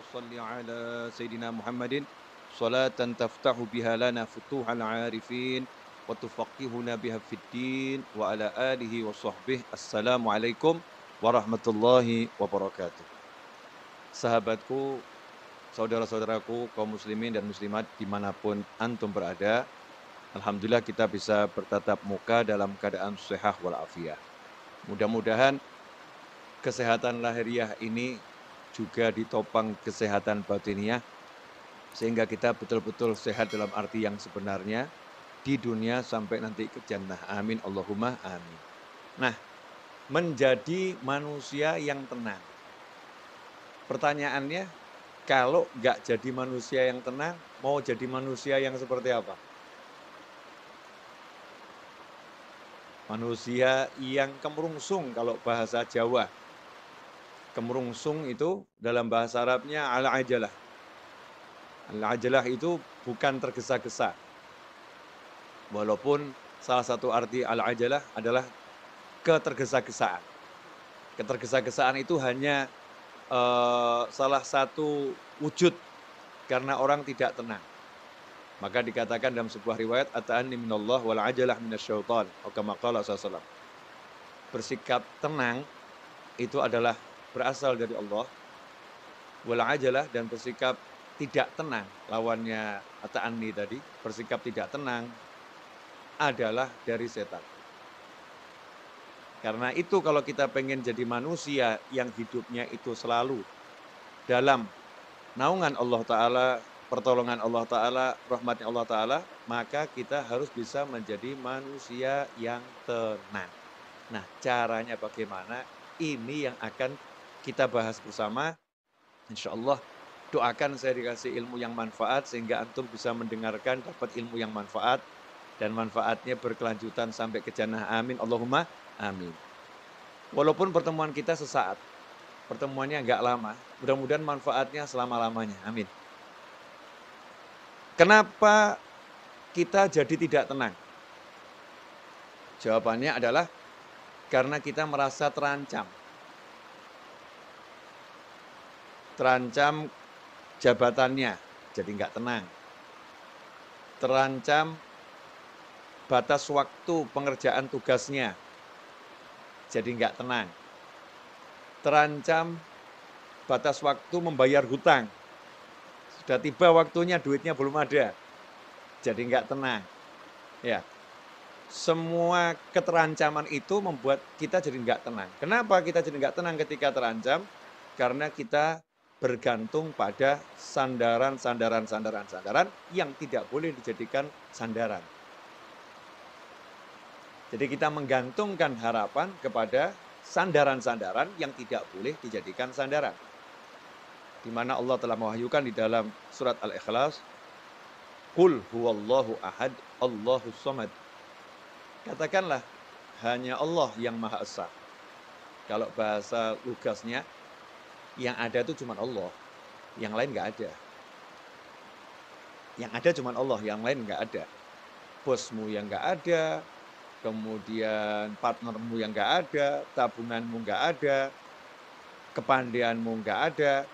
صل على سيدنا محمد صلاة تفتح بها لنا فتوح العارفين وتفقهنا بها في الدين وعلى آله وصحبه. Assalamualaikum warahmatullahi wabarakatuh. Sahabatku, saudara-saudaraku, kaum muslimin dan muslimat dimanapun antum berada, alhamdulillah kita bisa bertatap muka dalam keadaan sehat walafiat. Mudah-mudahan kesehatan lahiriah ini juga ditopang kesehatan batiniah, sehingga kita betul-betul sehat dalam arti yang sebenarnya di dunia sampai nanti ke jannah. Amin, Allahumma amin. Nah, menjadi manusia yang tenang. Pertanyaannya, kalau nggak jadi manusia yang tenang, mau jadi manusia yang seperti apa? Manusia yang kemerungsung kalau bahasa Jawa. Kemerungsung itu dalam bahasa Arabnya al-ajalah. Al-ajalah itu bukan tergesa-gesa. Walaupun salah satu arti al-ajalah adalah ketergesa-gesaan. Ketergesa-gesaan itu hanya salah satu wujud karena orang tidak tenang. Maka dikatakan dalam sebuah riwayat, at-ta'anni minallah wal ajalah minasyaitan, atau kama qala sallallahu. Bersikap tenang itu adalah berasal dari Allah. Wal ajalah, dan bersikap tidak tenang, lawannya at-ta'anni tadi, bersikap tidak tenang adalah dari setan. Karena itu kalau kita pengen jadi manusia yang hidupnya itu selalu dalam naungan Allah Ta'ala, pertolongan Allah Ta'ala, rahmatnya Allah Ta'ala, maka kita harus bisa menjadi manusia yang tenang. Nah, caranya bagaimana? Ini yang akan kita bahas bersama. Insya Allah, doakan saya dikasih ilmu yang manfaat, sehingga antum bisa mendengarkan, dapat ilmu yang manfaat, dan manfaatnya berkelanjutan sampai ke jannah. Amin, Allahumma amin. Walaupun pertemuan kita sesaat, pertemuannya nggak lama, mudah-mudahan manfaatnya selama-lamanya. Amin. Kenapa kita jadi tidak tenang? Jawabannya adalah karena kita merasa terancam. Terancam jabatannya, jadi nggak tenang. Terancam batas waktu pengerjaan tugasnya, jadi nggak tenang. Terancam batas waktu membayar hutang. Sudah tiba waktunya, duitnya belum ada, jadi nggak tenang. Ya, semua keterancaman itu membuat kita jadi nggak tenang. Kenapa kita jadi nggak tenang ketika terancam? Karena kita bergantung pada sandaran yang tidak boleh dijadikan sandaran. Jadi kita menggantungkan harapan kepada sandaran-sandaran yang tidak boleh dijadikan sandaran. Di mana Allah telah mewahyukan di dalam surat Al-Ikhlas, Qul huwallahu ahad, Allahus samad. Katakanlah, hanya Allah yang Maha Esa. Kalau bahasa lugasnya, yang ada itu cuma Allah, yang lain nggak ada. Yang ada cuma Allah, yang lain nggak ada. Bosmu yang nggak ada, kemudian partnermu yang nggak ada, tabunganmu nggak ada, kepandaianmu nggak ada,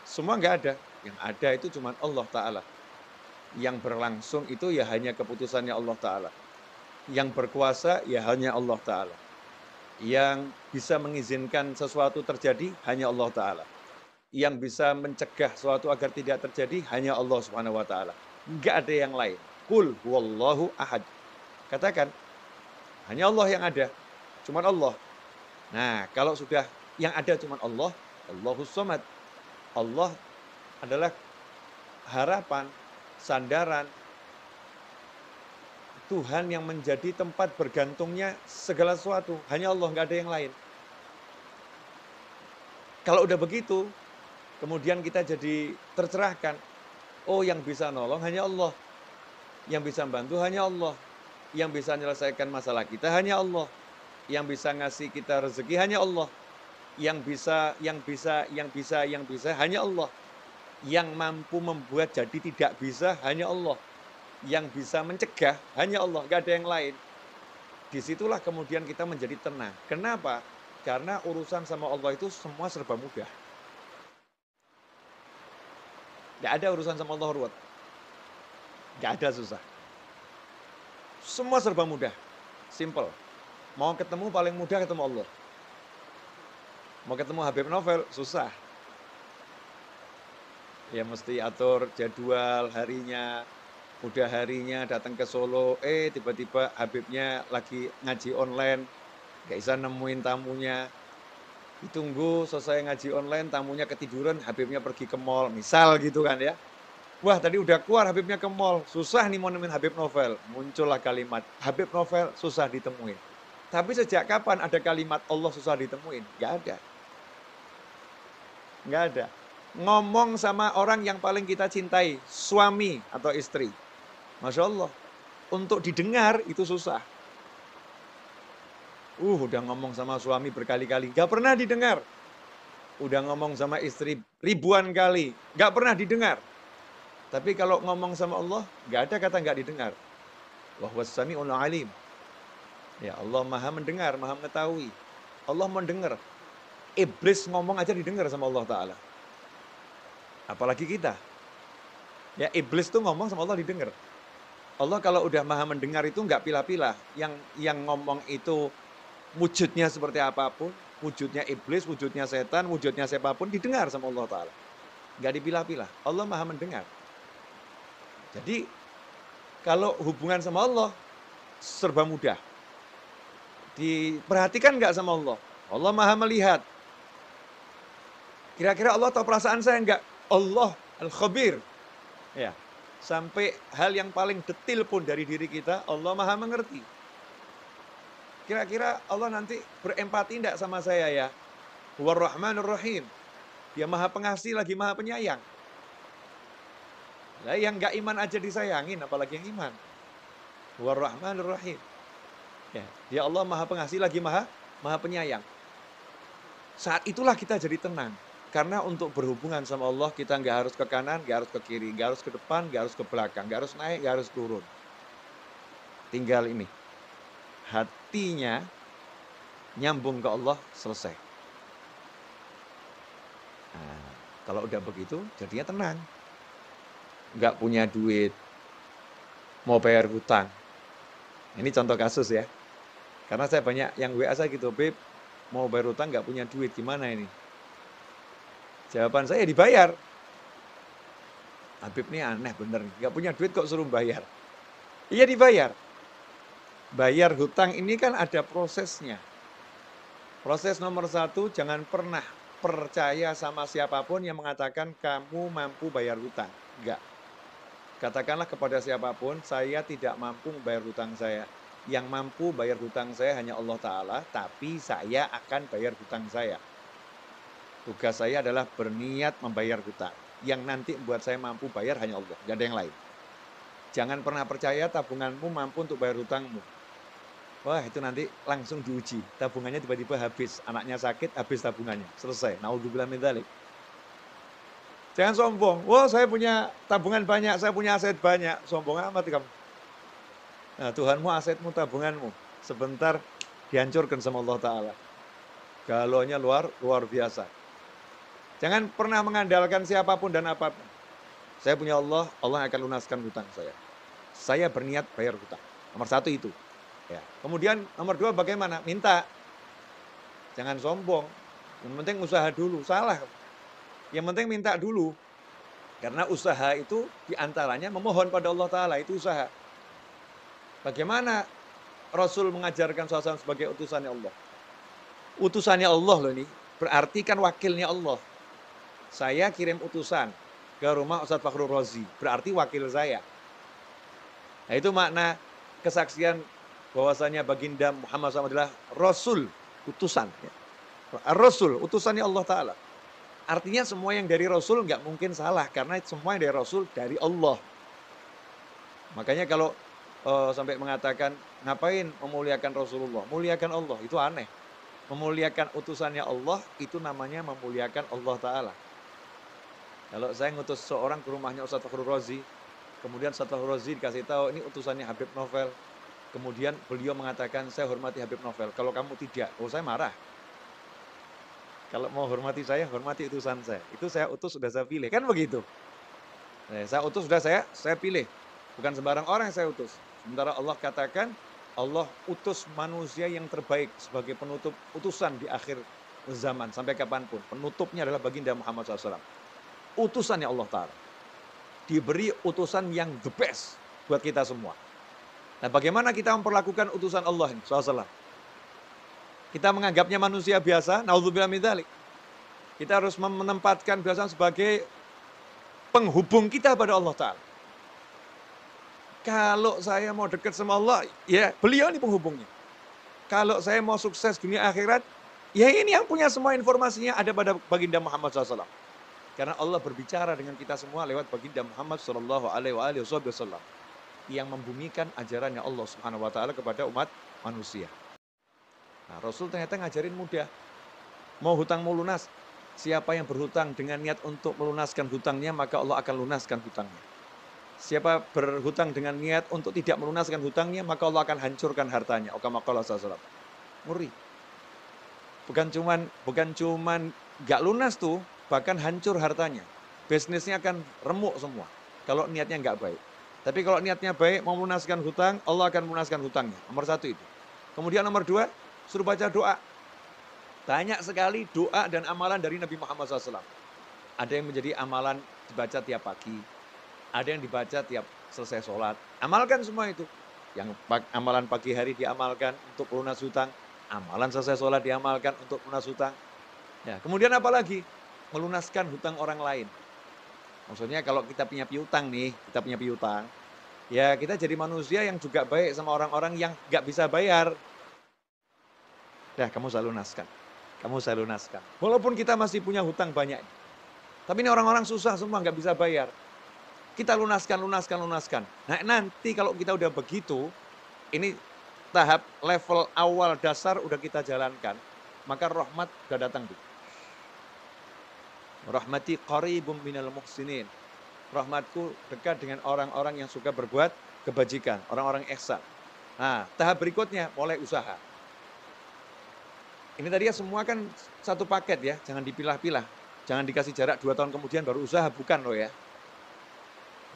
semua nggak ada. Yang ada itu cuma Allah Ta'ala. Yang berlangsung itu ya hanya keputusannya Allah Ta'ala. Yang berkuasa ya hanya Allah Ta'ala. Yang bisa mengizinkan sesuatu terjadi hanya Allah Ta'ala. Yang bisa mencegah sesuatu agar tidak terjadi hanya Allah Subhanahu wa Ta'ala. Nggak ada yang lain. Qul huwallahu ahad. Katakan, hanya Allah yang ada, cuma Allah. Nah, kalau sudah yang ada cuma Allah, Allahus samad. Allah adalah harapan, sandaran, Tuhan yang menjadi tempat bergantungnya segala sesuatu. Hanya Allah, nggak ada yang lain. Kalau udah begitu, kemudian kita jadi tercerahkan. Oh, yang bisa nolong hanya Allah. Yang bisa bantu hanya Allah. Yang bisa menyelesaikan masalah kita hanya Allah. Yang bisa ngasih kita rezeki hanya Allah. Yang bisa hanya Allah. Yang mampu membuat jadi tidak bisa hanya Allah. Yang bisa mencegah hanya Allah, nggak ada yang lain. Disitulah kemudian kita menjadi tenang. Kenapa? Karena urusan sama Allah itu semua serba mudah. Nggak ada urusan sama Allah ruwet. Nggak ada susah. Semua serba mudah. Simple. Mau ketemu paling mudah ketemu Allah. Mau ketemu Habib Novel, susah. Ya mesti atur jadwal harinya, udah harinya datang ke Solo, tiba-tiba Habibnya lagi ngaji online, nggak bisa nemuin tamunya. Ditunggu selesai ngaji online, tamunya ketiduran, Habibnya pergi ke mall, misal gitu kan ya. Wah tadi udah keluar Habibnya ke mall, susah nih mau nemuin Habib Novel. Muncullah kalimat, Habib Novel susah ditemuin. Tapi sejak kapan ada kalimat Allah susah ditemuin? Nggak ada. Nggak ada. Ngomong sama orang yang paling kita cintai, suami atau istri. Masya Allah, untuk didengar itu susah. Udah ngomong sama suami berkali-kali, nggak pernah didengar. Udah ngomong sama istri ribuan kali, nggak pernah didengar. Tapi kalau ngomong sama Allah, nggak ada kata nggak didengar. Wa huwas sami'ul alim. Ya Allah maha mendengar, maha mengetahui. Allah mendengar. Iblis ngomong aja didengar sama Allah Ta'ala. Apalagi kita. Ya iblis tuh ngomong sama Allah didengar. Allah kalau udah maha mendengar itu nggak pilah-pilah. Yang ngomong itu wujudnya seperti apapun, wujudnya iblis, wujudnya setan, wujudnya siapapun didengar sama Allah Ta'ala. Nggak dipilah-pilah. Allah maha mendengar. Jadi kalau hubungan sama Allah serba mudah. Diperhatikan nggak sama Allah? Allah maha melihat. Kira-kira Allah tahu perasaan saya nggak? Allah Al-Khabir. Ya, sampai hal yang paling detil pun dari diri kita, Allah maha mengerti. Kira-kira Allah nanti berempati enggak sama saya ya? Huwar Rahmanur Rahim. Dia maha pengasih lagi maha penyayang. Lah yang enggak iman aja disayangin, apalagi yang iman. Huwar Rahmanur Rahim. Ya, dia Allah maha pengasih lagi maha penyayang. Saat itulah kita jadi tenang. Karena untuk berhubungan sama Allah kita nggak harus ke kanan, nggak harus ke kiri, nggak harus ke depan, nggak harus ke belakang, nggak harus naik, nggak harus turun. Tinggal ini, hatinya nyambung ke Allah, selesai. Nah, kalau udah begitu, jadinya tenang. Nggak punya duit, mau bayar hutang. Ini contoh kasus ya. Karena saya banyak yang WA saya gitu, Beb, mau bayar hutang nggak punya duit, gimana ini? Jawaban saya dibayar. Habib ini aneh bener, nggak punya duit kok suruh bayar. Iya dibayar. Bayar hutang ini kan ada prosesnya. Proses nomor 1, jangan pernah percaya sama siapapun yang mengatakan kamu mampu bayar hutang. Enggak. Katakanlah kepada siapapun, saya tidak mampu membayar hutang saya. Yang mampu bayar hutang saya hanya Allah Ta'ala, tapi saya akan bayar hutang saya. Tugas saya adalah berniat membayar hutang. Yang nanti membuat saya mampu bayar hanya Allah, nggak ada yang lain. Jangan pernah percaya tabunganmu mampu untuk bayar hutangmu. Wah itu nanti langsung diuji. Tabungannya tiba-tiba habis, anaknya sakit, habis tabungannya. Selesai, naudzubillah min dzalik. Jangan sombong, wah saya punya tabungan banyak, saya punya aset banyak. Sombong amat kamu. Nah Tuhanmu, asetmu, tabunganmu. Sebentar dihancurkan sama Allah Ta'ala. Galaunya luar biasa. Jangan pernah mengandalkan siapapun dan apapun. Saya punya Allah, Allah akan lunaskan hutang saya. Saya berniat bayar hutang. Nomor 1 itu. Ya. Kemudian nomor 2 bagaimana? Minta. Jangan sombong. Yang penting usaha dulu. Salah. Yang penting minta dulu. Karena usaha itu diantaranya memohon pada Allah Ta'ala. Itu usaha. Bagaimana Rasul mengajarkan suasana sebagai utusannya Allah? Utusannya Allah loh ini. Berarti kan wakilnya Allah. Saya kirim utusan ke rumah Ustadz Fakhrul Razi, berarti wakil saya. Nah itu makna kesaksian bahwasanya baginda Muhammad SAW adalah Rasul, utusan. Rasul, utusannya Allah Ta'ala. Artinya semua yang dari Rasul nggak mungkin salah, karena semua yang dari Rasul dari Allah. Makanya kalau sampai mengatakan, ngapain memuliakan Rasulullah? Muliakan Allah, itu aneh. Memuliakan utusannya Allah, itu namanya memuliakan Allah Ta'ala. Kalau saya ngutus seorang ke rumahnya Ustadz Fakhrul Razi, kemudian Ustadz Fakhrul Razi dikasih tahu ini utusannya Habib Novel. Kemudian beliau mengatakan saya hormati Habib Novel. Kalau kamu tidak, saya marah. Kalau mau hormati saya, hormati utusan saya. Itu saya utus sudah saya pilih, kan begitu. Saya utus sudah saya pilih. Bukan sembarang orang yang saya utus. Sementara Allah katakan, Allah utus manusia yang terbaik sebagai penutup utusan di akhir zaman sampai kapanpun. Penutupnya adalah baginda Muhammad SAW. Utusannya Allah Ta'ala. Diberi utusan yang the best buat kita semua. Nah, bagaimana kita memperlakukan utusan Allah SAW? Kita menganggapnya manusia biasa, naudzubillah min dzalik. Kita harus menempatkan biasa sebagai penghubung kita pada Allah Ta'ala. Kalau saya mau dekat sama Allah, ya beliau ini penghubungnya. Kalau saya mau sukses dunia akhirat, ya ini yang punya semua informasinya ada pada baginda Muhammad SAW. Karena Allah berbicara dengan kita semua lewat baginda Muhammad SAW yang membumikan ajarannya Allah Subhanahu Wa Taala kepada umat manusia. Nah, Rasul ternyata ngajarin mudah. Mau hutang mau lunas, siapa yang berhutang dengan niat untuk melunaskan hutangnya, maka Allah akan lunaskan hutangnya. Siapa berhutang dengan niat untuk tidak melunaskan hutangnya, maka Allah akan hancurkan hartanya. Kama qala sallallahu. Ngeri. Bukan cuman nggak lunas tuh, bahkan hancur hartanya. Bisnisnya akan remuk semua kalau niatnya nggak baik. Tapi kalau niatnya baik, mau melunaskan hutang, Allah akan melunaskan hutangnya. Nomor satu itu. Kemudian nomor dua, suruh baca doa. Banyak sekali doa dan amalan dari Nabi Muhammad SAW. Ada yang menjadi amalan dibaca tiap pagi. Ada yang dibaca tiap selesai sholat. Amalkan semua itu. Yang amalan pagi hari diamalkan untuk lunas hutang. Amalan selesai sholat diamalkan untuk lunas hutang. Ya, kemudian apa lagi? Melunaskan hutang orang lain. Maksudnya kalau kita punya piutang nih, ya kita jadi manusia yang juga baik sama orang-orang yang nggak bisa bayar. Ya, kamu saya lunaskan. Walaupun kita masih punya hutang banyak. Tapi ini orang-orang susah semua, nggak bisa bayar. Kita lunaskan. Nah, nanti kalau kita udah begitu, ini tahap level awal dasar udah kita jalankan, maka rahmat udah datang. Rahmati qaribum minal muhsinin. Rahmatku dekat dengan orang-orang yang suka berbuat kebajikan, orang-orang ihsan. Nah, tahap berikutnya mulai usaha. Ini tadi ya semua kan satu paket ya, jangan dipilah-pilah. Jangan dikasih jarak 2 tahun kemudian baru usaha, bukan loh ya.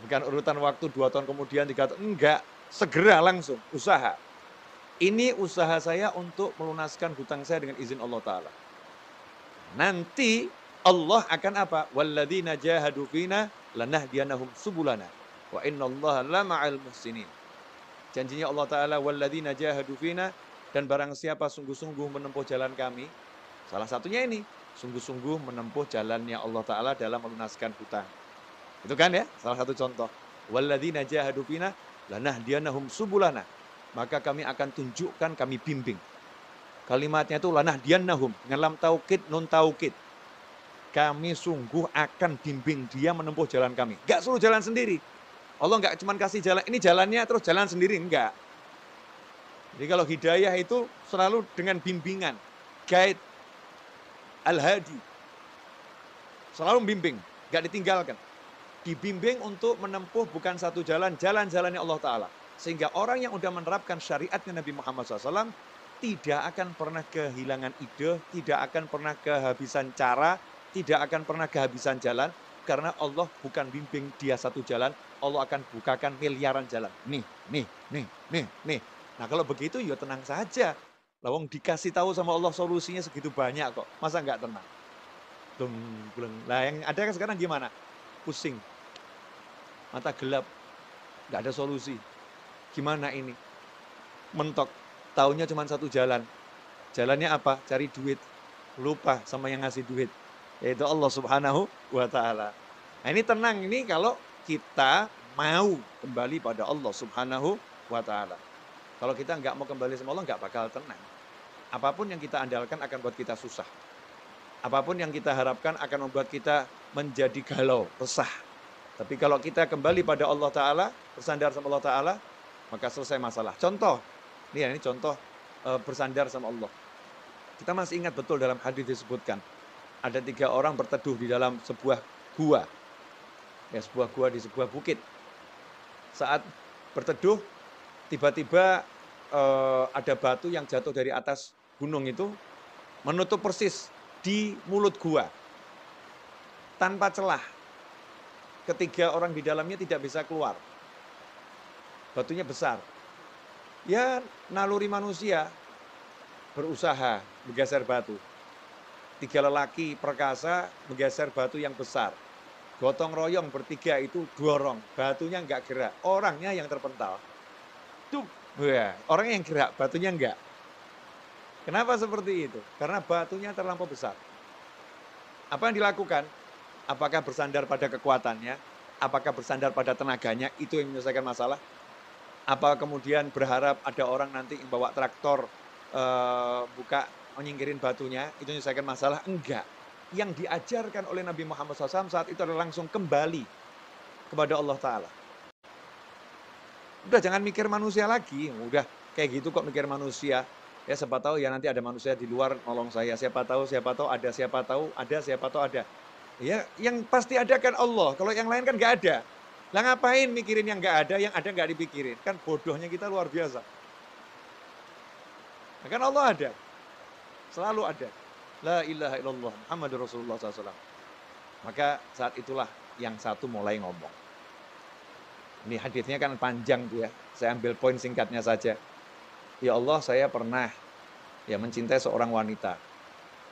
Bukan urutan waktu 2 tahun kemudian, 3 tahun, enggak. Segera langsung, usaha. Ini usaha saya untuk melunaskan hutang saya dengan izin Allah Ta'ala. Nanti Allah akan apa? Walladzina jahadu fina lanahdiyanahum subulana wa innallaha lama'al muhsinin. Janjinya Allah Ta'ala, walladzina jahadu fina, dan barang siapa sungguh-sungguh menempuh jalan kami, salah satunya ini, sungguh-sungguh menempuh jalannya Allah Ta'ala dalam melunaskan hutang. Itu kan ya, salah satu contoh. Walladzina jahadu fina lanahdiyanahum subulana. Maka kami akan tunjukkan, kami bimbing. Kalimatnya itu lanahdiyanahum, dengan lam taukid, nun taukid. Kami sungguh akan bimbing dia menempuh jalan kami. Enggak suruh jalan sendiri. Allah enggak cuma kasih jalan, ini jalannya terus jalan sendiri, enggak. Jadi kalau hidayah itu selalu dengan bimbingan, guide, al-hadi. Selalu membimbing, enggak ditinggalkan. Dibimbing untuk menempuh bukan satu jalan, jalan-jalannya Allah Ta'ala. Sehingga orang yang sudah menerapkan syariatnya Nabi Muhammad SAW tidak akan pernah kehilangan ide, tidak akan pernah kehabisan cara, tidak akan pernah kehabisan jalan, karena Allah bukan bimbing dia satu jalan, Allah akan bukakan miliaran jalan. Nih. Nah kalau begitu ya tenang saja. Lawang dikasih tahu sama Allah solusinya segitu banyak kok, masa nggak tenang? Nah yang ada sekarang gimana? Pusing, mata gelap, nggak ada solusi. Gimana ini? Mentok, taunya cuma satu jalan. Jalannya apa? Cari duit. Lupa sama yang ngasih duit, yaitu Allah Subhanahu wa Ta'ala. Nah ini tenang, ini kalau kita mau kembali pada Allah Subhanahu wa Ta'ala. Kalau kita nggak mau kembali sama Allah, nggak bakal tenang. Apapun yang kita andalkan akan buat kita susah. Apapun yang kita harapkan akan membuat kita menjadi galau, resah. Tapi kalau kita kembali pada Allah Ta'ala, bersandar sama Allah Ta'ala, maka selesai masalah. Contoh, ini contoh bersandar sama Allah. Kita masih ingat betul dalam hadis disebutkan, ada 3 orang berteduh di dalam sebuah gua. Ya, sebuah gua di sebuah bukit. Saat berteduh, tiba-tiba ada batu yang jatuh dari atas gunung itu, menutup persis di mulut gua. Tanpa celah. ketiga orang di dalamnya tidak bisa keluar. Batunya besar. Ya, naluri manusia berusaha menggeser batu. 3 lelaki perkasa menggeser batu yang besar. Gotong royong bertiga itu dorong, batunya enggak gerak, orangnya yang terpental. Tuh, ya, orangnya yang gerak, batunya enggak. Kenapa seperti itu? Karena batunya terlampau besar. Apa yang dilakukan? Apakah bersandar pada kekuatannya? Apakah bersandar pada tenaganya? Itu yang menyelesaikan masalah? Apa kemudian berharap ada orang nanti yang bawa traktor buka menyingkirin batunya, itu menyelesaikan masalah? Enggak. Yang diajarkan oleh Nabi Muhammad SAW saat itu adalah langsung kembali kepada Allah Ta'ala. Udah jangan mikir manusia lagi, udah kayak gitu kok mikir manusia. Ya siapa tahu ya nanti ada manusia di luar nolong saya, siapa tahu ada, siapa tahu ada. Ya yang pasti ada kan Allah, kalau yang lain kan nggak ada. Lah ngapain mikirin yang nggak ada, yang ada nggak dipikirin? Kan bodohnya kita luar biasa. Nah, kan Allah ada, selalu ada. La ilaha illallah Muhammadur Rasulullah SAW. Maka saat itulah yang satu mulai ngomong. Ini hadisnya kan panjang tuh ya. Saya ambil poin singkatnya saja. Ya Allah, saya pernah ya mencintai seorang wanita.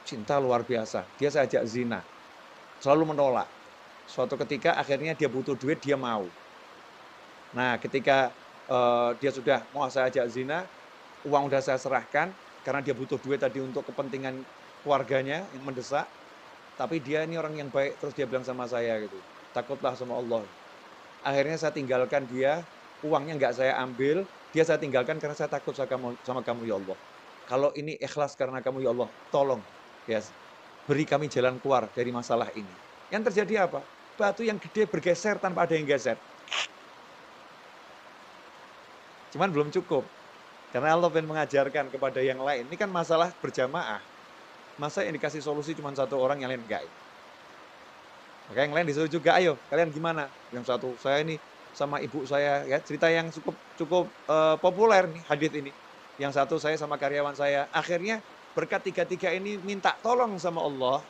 Cinta luar biasa. Dia saya ajak zina. Selalu menolak. Suatu ketika akhirnya dia butuh duit, dia mau. Nah, ketika dia sudah mau saya ajak zina, uang udah saya serahkan karena dia butuh duit tadi untuk kepentingan keluarganya yang mendesak. Tapi dia ini orang yang baik, terus dia bilang sama saya gitu, takutlah sama Allah. Akhirnya saya tinggalkan dia, uangnya nggak saya ambil, dia saya tinggalkan karena saya takut sama kamu ya Allah. Kalau ini ikhlas karena kamu ya Allah, tolong ya beri kami jalan keluar dari masalah ini. Yang terjadi apa? Batu yang gede bergeser tanpa ada yang geser. Cuman belum cukup. Karena Allah ingin mengajarkan kepada yang lain. Ini kan masalah berjamaah. Masa yang dikasih solusi cuma satu orang, yang lain enggak. Maka yang lain disuruh juga, ayo kalian gimana? Yang satu, saya ini sama ibu saya, ya cerita yang cukup populer nih hadis ini. Yang satu saya sama karyawan saya. Akhirnya berkat tiga-tiga ini minta tolong sama Allah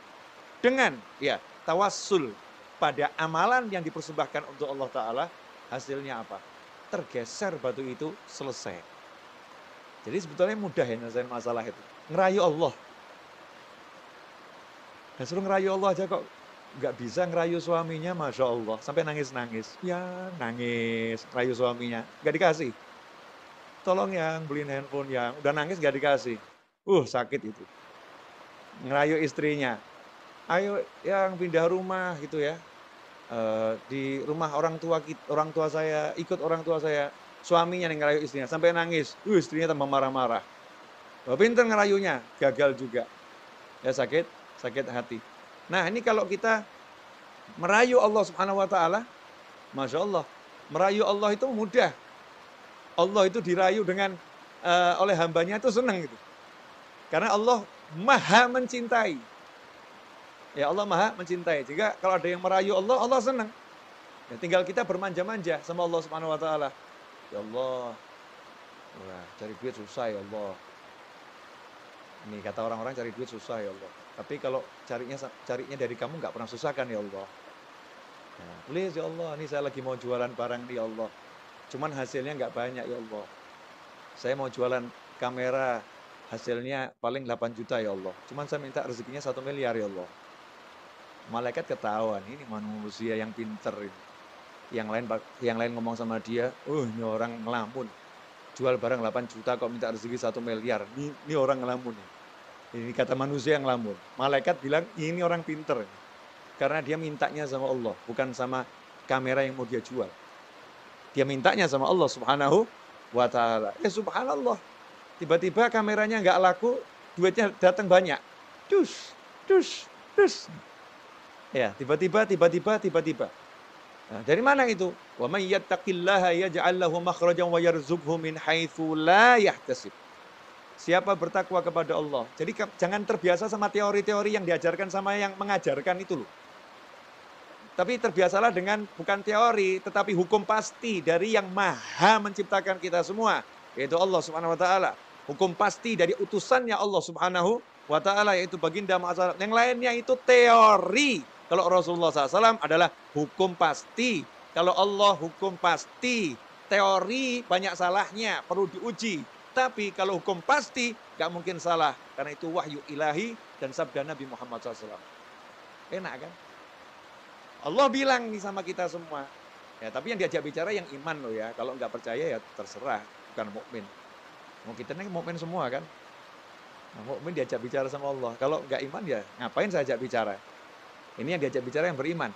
dengan ya tawassul pada amalan yang dipersembahkan untuk Allah Ta'ala. Hasilnya apa? Tergeser batu itu, selesai. Jadi sebetulnya mudah ya nyelesain masalah itu. Ngerayu Allah. Dan suruh ngerayu Allah aja kok nggak bisa ngerayu suaminya, Masya Allah. Sampai nangis-nangis. Ya nangis, ngerayu suaminya. Nggak dikasih. Tolong yang beliin handphone yang. Udah nangis nggak dikasih. Sakit itu. Ngerayu istrinya. Ayo yang pindah rumah gitu ya. Di rumah orang tua saya, ikut orang tua saya. Suaminya yang ngerayu istrinya. Sampai nangis. Istrinya tambah marah-marah. Pinter ngerayunya. Gagal juga. Ya sakit hati. Nah ini kalau kita merayu Allah Subhanahu wa Ta'ala, Masya Allah, merayu Allah itu mudah. Allah itu dirayu dengan oleh hambanya itu senang gitu. Karena Allah maha mencintai. Ya Allah maha mencintai. Jika kalau ada yang merayu Allah, Allah senang. Ya, tinggal kita bermanja-manja sama Allah Subhanahu wa Ta'ala. Ya Allah, cari duit susah ya Allah. Ini kata orang-orang cari duit susah ya Allah. Tapi kalau carinya dari kamu nggak pernah susah kan ya Allah. Nah, please ya Allah, ini saya lagi mau jualan barang nih ya Allah. Cuman hasilnya nggak banyak ya Allah. Saya mau jualan kamera, hasilnya paling 8 juta ya Allah. Cuman saya minta rezekinya 1 miliar ya Allah. Malaikat ketahuan, ini manusia yang pinter ini. Yang lain ngomong sama dia, ini orang ngelamun. Jual barang 8 juta kok minta rezeki 1 miliar. Ini orang ngelamun nih. Ini kata manusia yang ngelamun. Malaikat bilang, ini orang pinter. Karena dia mintanya sama Allah, bukan sama kamera yang mau dia jual. Dia mintanya sama Allah Subhanahu wa Ta'ala. Subhanallah. Tiba-tiba kameranya nggak laku, duitnya datang banyak. Dus. Ya, tiba-tiba. Nah, dari mana itu? Wa may yattaqillaha yaj'al lahu makhrajan wa yarzuqhu min haitsu la yahtasib. Siapa bertakwa kepada Allah. Jadi jangan terbiasa sama teori-teori yang diajarkan sama yang mengajarkan itu loh. Tapi terbiasalah dengan bukan teori, tetapi hukum pasti dari yang maha menciptakan kita semua. Yaitu Allah Subhanahu wa Ta'ala. Hukum pasti dari utusannya Allah Subhanahu wa Ta'ala, yaitu baginda Muhammad. Yang lainnya itu teori. Kalau Rasulullah SAW adalah hukum pasti. Kalau Allah hukum pasti. Teori banyak salahnya, perlu diuji. Tapi kalau hukum pasti, nggak mungkin salah. Karena itu wahyu ilahi dan sabda Nabi Muhammad SAW. Enak kan? Allah bilang nih sama kita semua. Ya, tapi yang diajak bicara yang iman loh ya. Kalau nggak percaya ya terserah, bukan mukmin. Mau kita ini mukmin semua kan? Nah, mukmin diajak bicara sama Allah. Kalau nggak iman ya ngapain saya ajak bicara? Ini yang diajak bicara yang beriman.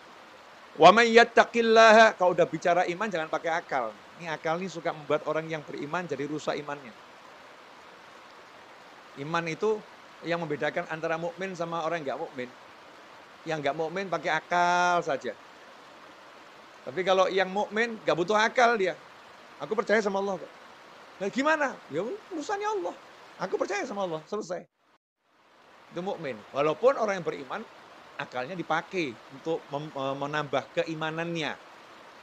Wa may yattaqillaha, kalau udah bicara iman jangan pakai akal. Ini akal ini suka membuat orang yang beriman jadi rusak imannya. Iman itu yang membedakan antara mukmin sama orang yang nggak mukmin. Yang nggak mukmin pakai akal saja. Tapi kalau yang mukmin nggak butuh akal dia. Aku percaya sama Allah kok. Nah, gimana? Ya urusannya Allah. Aku percaya sama Allah, selesai. Itu mukmin. Walaupun orang yang beriman akalnya dipakai untuk menambah keimanannya.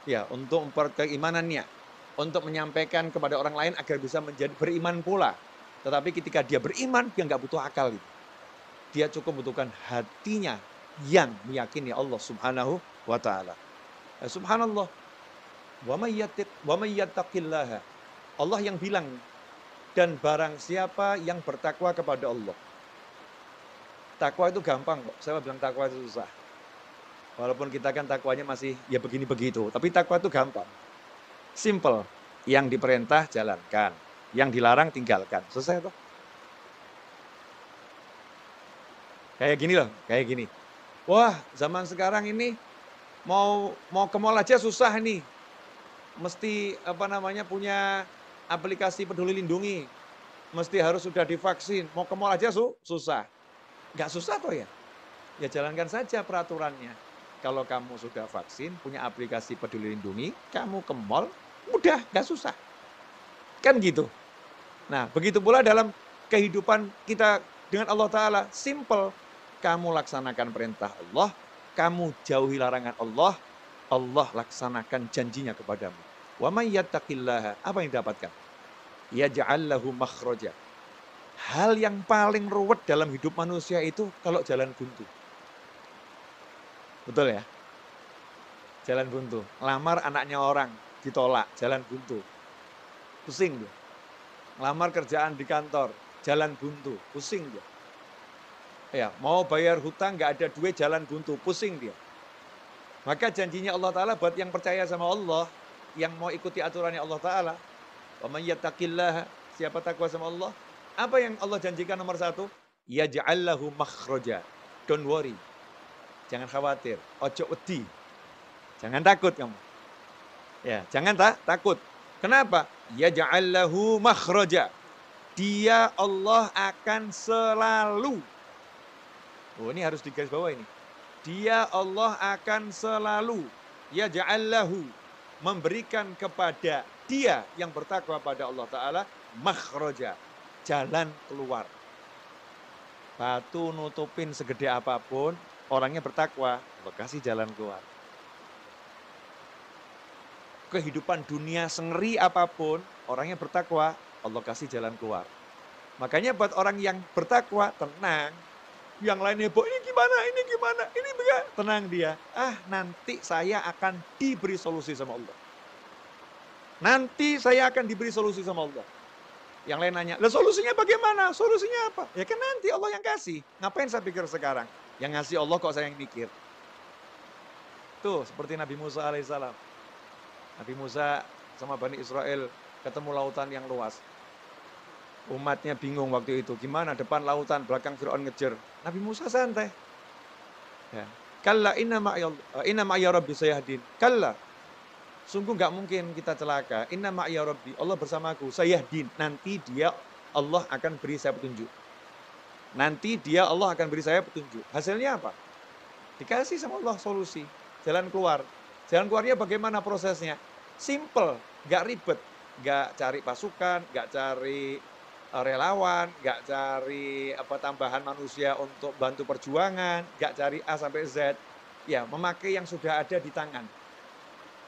Ya, untuk keimanannya, untuk menyampaikan kepada orang lain agar bisa menjadi beriman pula. Tetapi ketika dia beriman, dia nggak butuh akal. Dia cukup butuhkan hatinya yang meyakini Allah Subhanahu wa taala. Subhanallah. Wa may yattaqillaha. Allah yang bilang, dan barang siapa yang bertakwa kepada Allah. Takwa itu gampang kok. Saya bilang takwa itu susah. Walaupun kita kan takwanya masih ya begini begitu, tapi takwa itu gampang. Simple. Yang diperintah jalankan, yang dilarang tinggalkan. Selesai toh? Kayak gini loh, kayak gini. Wah, zaman sekarang ini mau ke mall aja susah nih. Mesti punya aplikasi Peduli Lindungi. Mesti harus sudah divaksin. Mau ke mall aja susah. Nggak susah kok ya. Ya jalankan saja peraturannya. Kalau kamu sudah vaksin, punya aplikasi Peduli Lindungi, kamu ke mall, mudah, nggak susah. Kan gitu. Nah, begitu pula dalam kehidupan kita dengan Allah Ta'ala, simple. Kamu laksanakan perintah Allah, kamu jauhi larangan Allah, Allah laksanakan janjinya kepadamu. Wa may yattaqillaha, apa yang didapatkan? Yaj'al lahu makhraja. Hal yang paling ruwet dalam hidup manusia itu kalau jalan buntu. Betul ya? Jalan buntu. Lamar anaknya orang, ditolak, jalan buntu. Pusing dia. Lamar kerjaan di kantor, jalan buntu, pusing dia. Ya, mau bayar hutang nggak ada duit, jalan buntu, pusing dia. Maka janjinya Allah Ta'ala buat yang percaya sama Allah, yang mau ikuti aturannya Allah Ta'ala, wa may yattaqillaha, siapa takwa sama Allah, apa yang Allah janjikan nomor satu? Yaj'al lahu makhraja. Don't worry. Jangan khawatir, ojo wedi. Jangan takut kamu. Ya, jangan takut. Kenapa? Yaj'al lahu makhraja. Dia Allah akan selalu. Oh, ini harus digaris bawah ini. Dia Allah akan selalu yaj'al lahu, memberikan kepada dia yang bertakwa pada Allah Ta'ala makhraja, jalan keluar. Batu nutupin segede apapun, orangnya bertakwa, Allah kasih jalan keluar. Kehidupan dunia sengeri apapun, orangnya bertakwa, Allah kasih jalan keluar. Makanya buat orang yang bertakwa, tenang. Yang lain heboh, ini gimana, ini bagaimana. Tenang dia. Nanti saya akan diberi solusi sama Allah. Nanti saya akan diberi solusi sama Allah. Yang lain nanya, lah solusinya bagaimana? Solusinya apa? Ya kan nanti Allah yang kasih. Ngapain saya pikir sekarang? Yang ngasih Allah kok saya yang mikir. Tuh, seperti Nabi Musa alaihissalam. Nabi Musa sama Bani Israel ketemu lautan yang luas. Umatnya bingung waktu itu. Gimana depan lautan, belakang Fir'aun ngejar. Nabi Musa santai. Ya. Kalla inna ma'ya rabbi sayahdin. Kalla. Sungguh nggak mungkin kita celaka. Inna ma'ya rabbi. Allah bersamaku. Sayahdin. Nanti dia Allah akan beri saya petunjuk. Nanti dia Allah akan beri saya petunjuk. Hasilnya apa? Dikasih sama Allah solusi. Jalan keluar. Jalan keluarnya bagaimana prosesnya? Simple. Nggak ribet. Nggak cari pasukan. Nggak cari relawan, nggak cari tambahan manusia untuk bantu perjuangan, nggak cari A sampai Z, ya memakai yang sudah ada di tangan,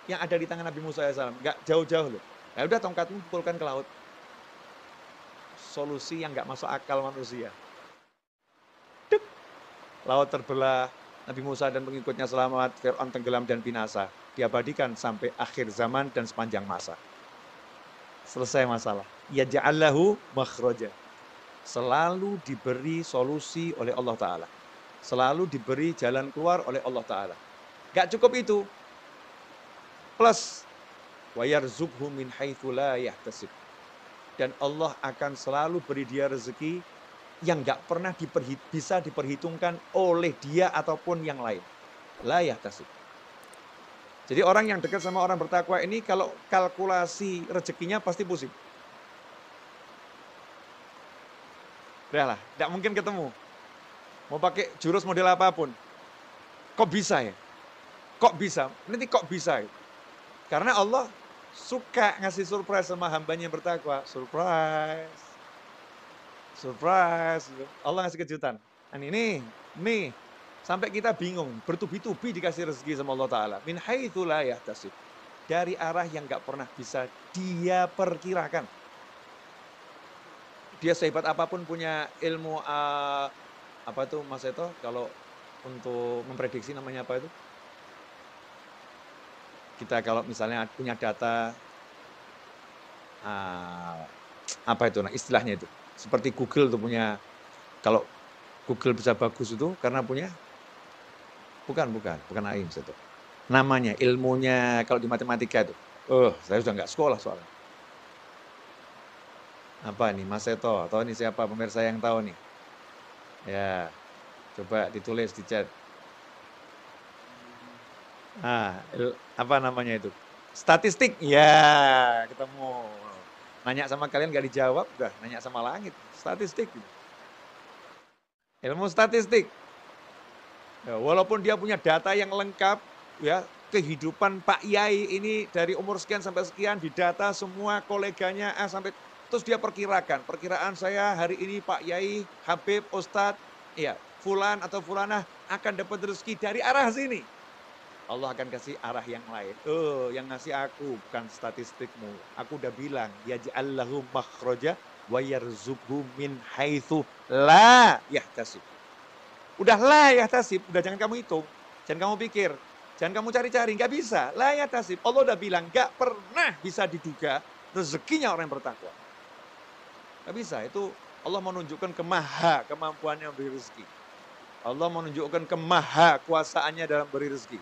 yang ada di tangan Nabi Musa AS, nggak jauh-jauh loh. Ya udah tongkatmu pukulkan ke laut. Solusi yang nggak masuk akal manusia. Duk, laut terbelah, Nabi Musa dan pengikutnya selamat, Fir'aun tenggelam dan binasa. Diabadikan sampai akhir zaman dan sepanjang masa. Selesai masalah. Ya ja'allahu makhraja. Selalu diberi solusi oleh Allah Ta'ala. Selalu diberi jalan keluar oleh Allah Ta'ala. Gak cukup itu. Plus, wa yarzuqhu min haitsu la yahtasib. Dan Allah akan selalu beri dia rezeki yang gak pernah bisa diperhitungkan oleh dia ataupun yang lain. La yahtasib. Jadi orang yang dekat sama orang bertakwa ini kalau kalkulasi rezekinya pasti pusing. Udahlah, tidak mungkin ketemu. Mau pakai jurus model apapun. Kok bisa ya? Kok bisa? Nanti kok bisa ya? Karena Allah suka ngasih surprise sama hambanya yang bertakwa. Surprise. Surprise. Allah ngasih kejutan. Dan ini, nih. Sampai kita bingung, bertubi-tubi dikasih rezeki sama Allah Ta'ala. Min haitsu la yahtasib. Dari arah yang gak pernah bisa dia perkirakan. Dia sehebat apapun punya ilmu, apa tuh Mas Eto, kalau untuk memprediksi namanya apa itu? Kita kalau misalnya punya data, apa itu, nah istilahnya itu. Seperti Google tuh punya, kalau Google bisa bagus itu karena punya, bukan AIM itu. Namanya, ilmunya kalau di matematika itu. Saya sudah nggak sekolah soalnya. Apa nih, Mas Seto? Atau ini siapa pemirsa yang tahu nih? Ya, coba ditulis di chat. Apa namanya itu? Statistik. Ya, ketemu. Nanya sama kalian nggak dijawab, udah nanya sama langit. Statistik. Ilmu statistik. Ya, walaupun dia punya data yang lengkap, ya kehidupan Pak Yai ini dari umur sekian sampai sekian didata semua koleganya sampai terus dia perkiraan saya hari ini Pak Yai, Habib, Ustadz, ya Fulan atau Fulanah akan dapat rezeki dari arah sini. Allah akan kasih arah yang lain. Yang ngasih aku bukan statistikmu. Aku udah bilang, ya ja'allahu makhraja wa yarzuqhu min haitsu la yahtasib. Udah la yahtasib, udah jangan kamu hitung, jangan kamu pikir, jangan kamu cari-cari, nggak bisa. La yahtasib, Allah udah bilang nggak pernah bisa diduga rezekinya orang yang bertakwa. Nggak bisa, itu Allah menunjukkan kemampuannya memberi rezeki. Allah menunjukkan kemahakuasaannya dalam beri rezeki.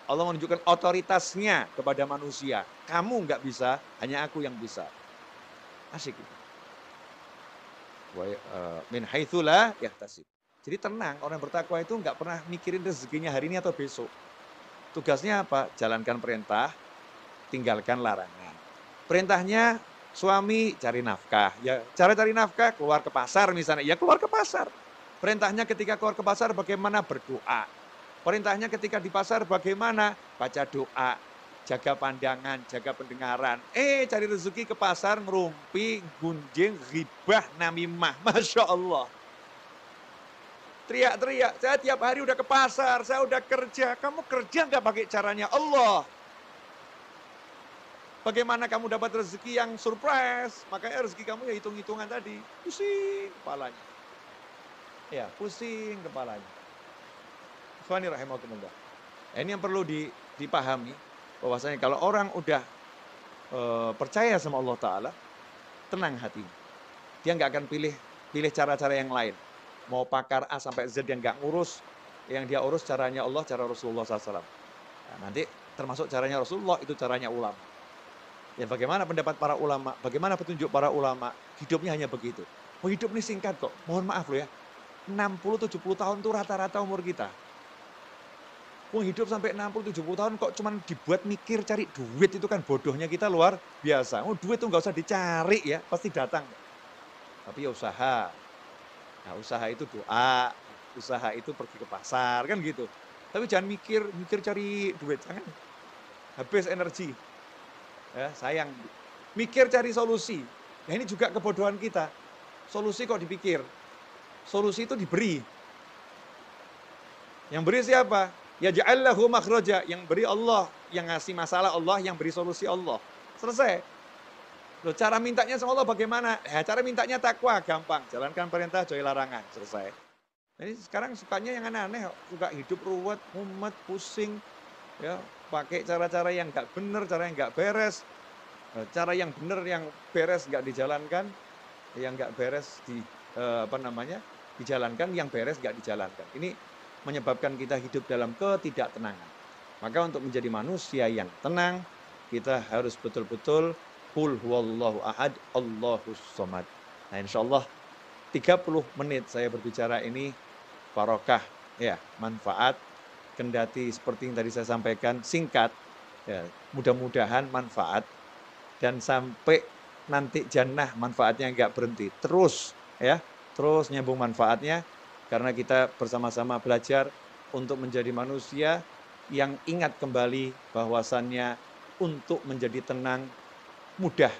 Allah menunjukkan otoritasnya kepada manusia. Kamu nggak bisa, hanya aku yang bisa. Asyik. Min haitsu la yahtasib. Jadi tenang, orang bertakwa itu nggak pernah mikirin rezekinya hari ini atau besok. Tugasnya apa? Jalankan perintah, tinggalkan larangan. Perintahnya suami cari nafkah. Ya, cara cari nafkah keluar ke pasar misalnya. Ya keluar ke pasar. Perintahnya ketika keluar ke pasar bagaimana? Berdoa. Perintahnya ketika di pasar bagaimana? Baca doa, jaga pandangan, jaga pendengaran. Cari rezeki ke pasar, ngerumpi, gunjing, ghibah, namimah. Masya Allah. Teriak-teriak, saya tiap hari udah ke pasar, saya udah kerja. Kamu kerja nggak pakai caranya Allah? Bagaimana kamu dapat rezeki yang surprise? Makanya rezeki kamu ya hitung-hitungan tadi. Pusing kepalanya. Ya, pusing kepalanya. Ikhwani rahimakumullah. Ini yang perlu dipahami, bahwasanya kalau orang udah percaya sama Allah Ta'ala, tenang hatinya. Dia nggak akan pilih cara-cara yang lain. Mau pakar A sampai Z yang nggak ngurus, yang dia urus caranya Allah, cara Rasulullah SAW. Nah, nanti termasuk caranya Rasulullah, itu caranya ulama. Ya bagaimana pendapat para ulama, bagaimana petunjuk para ulama, hidupnya hanya begitu. Oh hidup ini singkat kok, mohon maaf loh ya. 60-70 tahun itu rata-rata umur kita. Hidup sampai 60-70 tahun kok cuman dibuat mikir cari duit, itu kan bodohnya kita luar biasa. Duit itu nggak usah dicari ya, pasti datang. Tapi ya usaha. Nah, usaha itu doa, usaha itu pergi ke pasar, kan gitu. Tapi jangan mikir cari duit, jangan. Habis energi. Ya, sayang. Mikir cari solusi. Nah, ini juga kebodohan kita. Solusi kok dipikir. Solusi itu diberi. Yang beri siapa? Ya ja'allahu makhraja, yang beri Allah, yang ngasih masalah Allah, yang beri solusi Allah. Selesai. Loh, cara mintanya sama Allah bagaimana? Cara mintanya takwa, gampang. Jalankan perintah, jauhi larangan. Selesai. Ini sekarang sukanya yang aneh-aneh, suka hidup ruwet, mumet, pusing, ya, pakai cara-cara yang nggak bener, cara yang nggak beres, cara yang bener, yang beres nggak dijalankan, yang nggak beres apa namanya, dijalankan, yang beres nggak dijalankan. Ini menyebabkan kita hidup dalam ketidaktenangan. Maka untuk menjadi manusia yang tenang, kita harus betul-betul qul huwallahu ahad, Allahus somad. Nah, insyaallah 30 menit saya berbicara ini barokah, ya, manfaat, kendati seperti yang tadi saya sampaikan, singkat, ya, mudah-mudahan manfaat, dan sampai nanti jannah manfaatnya nggak berhenti, terus, ya, terus nyambung manfaatnya, karena kita bersama-sama belajar untuk menjadi manusia yang ingat kembali bahwasannya untuk menjadi tenang, mudah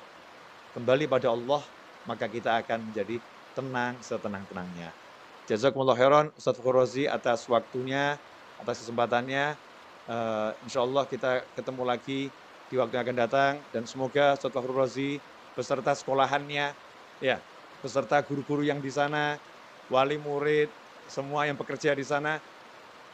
kembali pada Allah, maka kita akan menjadi tenang setenang-tenangnya. Jazakumullah khairan Ustaz Fakhr Razi atas waktunya, atas kesempatannya. Insyaallah kita ketemu lagi di waktu yang akan datang, dan semoga Ustaz Fakhr Razi beserta sekolahannya, ya, beserta guru-guru yang di sana, wali murid, semua yang bekerja di sana,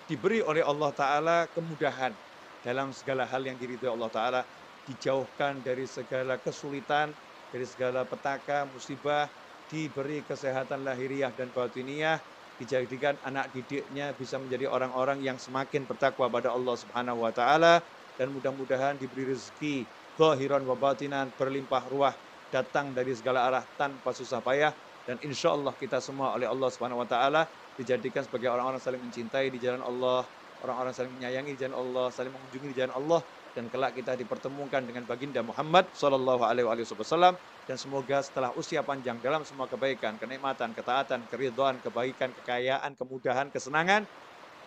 diberi oleh Allah Ta'ala kemudahan dalam segala hal yang diridhoi Allah Ta'ala, dijauhkan dari segala kesulitan, dari segala petaka, musibah, diberi kesehatan lahiriah dan batiniah, dijadikan anak didiknya bisa menjadi orang-orang yang semakin bertakwa pada Allah Subhanahu wa Ta'ala, dan mudah-mudahan diberi rezeki zahiran wa batinan, berlimpah ruah, datang dari segala arah tanpa susah payah, dan insya Allah kita semua oleh Allah Subhanahu wa Ta'ala dijadikan sebagai orang-orang saling mencintai di jalan Allah, orang-orang saling menyayangi di jalan Allah, saling mengunjungi di jalan Allah, dan kelak kita dipertemukan dengan baginda Muhammad sallallahu alaihi wasallam, dan semoga setelah usia panjang dalam semua kebaikan, kenikmatan, ketaatan, keridhaan, kebaikan, kekayaan, kemudahan, kesenangan,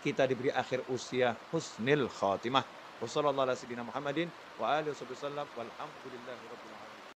kita diberi akhir usia husnil khatimah. Wassallallahu ala sayyidina Muhammadin wa alihi wasallam walhamdulillahi rabbil alamin.